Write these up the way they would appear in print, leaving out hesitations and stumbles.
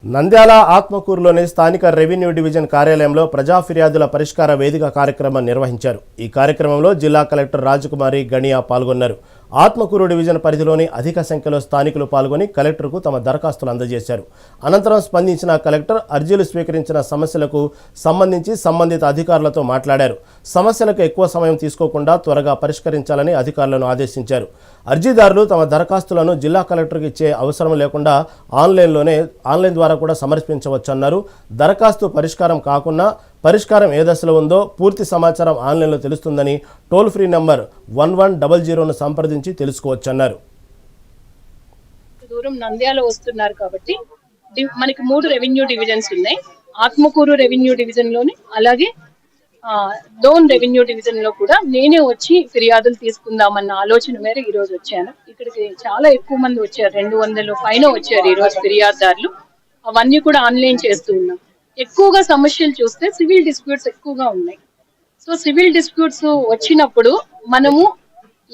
నంద్యాల ఆత్మకూరులోని స్థానిక revenue division కార్యాలయంలో ప్రజా ఫిర్యాదుల పరిష్కార వేదిక కార్యక్రమం నిర్వహించారు. ఈ కార్యక్రమంలో జిల్లా కలెక్టర్ రాజకుమారి గణియా పాల్గొన్నారు. ఆత్మకూరు డివిజన్ పరిధిలోని అధిక సంఖ్యలో స్థానికులు పాల్గొని కలెక్టర్కు తమ దరఖాస్తులు అందజేశారు. అనంతరం స్పందించిన కలెక్టర్ అర్జీలు స్వీకరించిన సమస్యలకు సంబంధించి సంబంధిత అధికారులతో మాట్లాడారు. సమస్యలకు ఎక్కువ సమయం తీసుకోకుండా త్వరగా పరిష్కరించాలని అధికారులను ఆదేశించారు. అర్జీదారులు తమ దరఖాస్తులను జిల్లా కలెక్టర్కి ఇచ్చే అవసరం లేకుండా ఆన్లైన్ ద్వారా కూడా సమర్పించవచ్చన్నారు. దరఖాస్తు పరిష్కారం కాకుండా పరిష్కారం ఏ దశలో ఉందో పూర్తి సమాచారం ఆన్లైన్లో తెలుస్తుందని టోల్ ఫ్రీ నంబర్ 1100ను సంప్రదించి తెలుసుకోవచ్చన్నారు. దూరం నంద్యాల వస్తున్నారు కాబట్టి మనకి 3 రెవెన్యూ డివిజన్స్ ఉన్నాయి. ఆత్మకూరు రెవెన్యూ డివిజన్ లోని అలాగే డోన్ రెవెన్యూ డివిజన్ లో కూడా నేనే వచ్చి ఫిర్యాదులు తీసుకుందామన్న ఆలోచన మేర ఈ రోజు వచ్చాను. ఇక్కడికి చాలా ఎక్కువ మంది వచ్చారు, 200 పైన వచ్చారు ఈ రోజు ఫిర్యాదుదారులు. అవన్నీ కూడా ఆన్లైన్ చేస్తూ ఉన్నాం. ఎక్కువగా సమస్యలు చూస్తే సివిల్ డిస్ప్యూట్స్ ఎక్కువగా ఉన్నాయి. సో సివిల్ డిస్ప్యూట్స్ వచ్చినప్పుడు మనము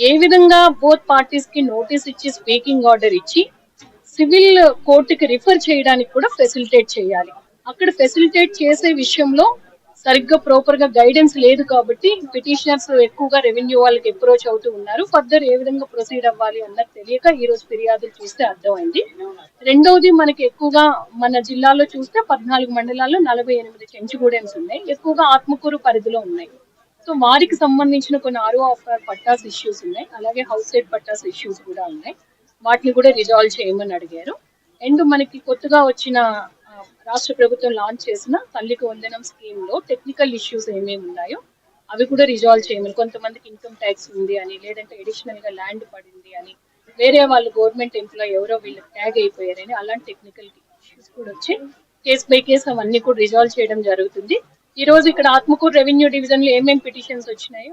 ఏ విధంగా బోత్ పార్టీస్ కి నోటీస్ ఇచ్చి స్పీకింగ్ ఆర్డర్ ఇచ్చి సివిల్ కోర్టుకి రిఫర్ చేయడానికి కూడా ఫెసిలిటేట్ చేయాలి. అక్కడ ఫెసిలిటేట్ చేసే విషయంలో సరిగ్గా ప్రాపర్ గా గైడెన్స్ లేదు కాబట్టి పిటిషనర్స్ ఎక్కువగా రెవెన్యూ వాళ్ళకి అప్రోచ్ అవుతూ ఉన్నారు. ఫర్దర్ ఏ విధంగా ప్రొసీడ్ అవ్వాలి అన్నది తెలియక ఈ రోజు ఫిర్యాదులు చూస్తే అర్థమైంది. రెండవది, మనకి ఎక్కువగా మన జిల్లాలో చూస్తే 14 మండలాల్లో 48 చెంచుగూడెన్స్ ఉన్నాయి. ఎక్కువగా ఆత్మకూరు పరిధిలో ఉన్నాయి. సో వారికి సంబంధించిన కొన్ని RO పట్టాస్ ఇష్యూస్ ఉన్నాయి, అలాగే హౌస్ సైడ్ పట్టాస్ ఇష్యూస్ కూడా ఉన్నాయి. వాటిని కూడా రిజాల్వ్ చేయమని అడిగారు. అండ్ మనకి కొత్తగా వచ్చిన రాష్ట్ర ప్రభుత్వం లాంచ్ చేసిన తల్లికి వందనం స్కీమ్ లో టెక్నికల్ ఇష్యూస్ ఏమేమి ఉన్నాయో అవి కూడా రిజాల్వ్ చేయమని. కొంతమందికి ఇన్కమ్ ట్యాక్స్ ఉంది అని, లేదంటే అడిషనల్ గా ల్యాండ్ పడింది అని, వేరే వాళ్ళు గవర్నమెంట్ ఎంప్లాయ్ ఎవరో వీళ్ళకి ట్యాగ్ అయిపోయారని, అలాంటి టెక్నికల్ ఇష్యూస్ కూడా వచ్చి కేస్ బై కేసు అవన్నీ కూడా రిజాల్వ్ చేయడం జరుగుతుంది. ఈ రోజు ఇక్కడ ఆత్మకూరు రెవెన్యూ డివిజన్ లో ఏమేమి పిటిషన్స్ వచ్చినాయో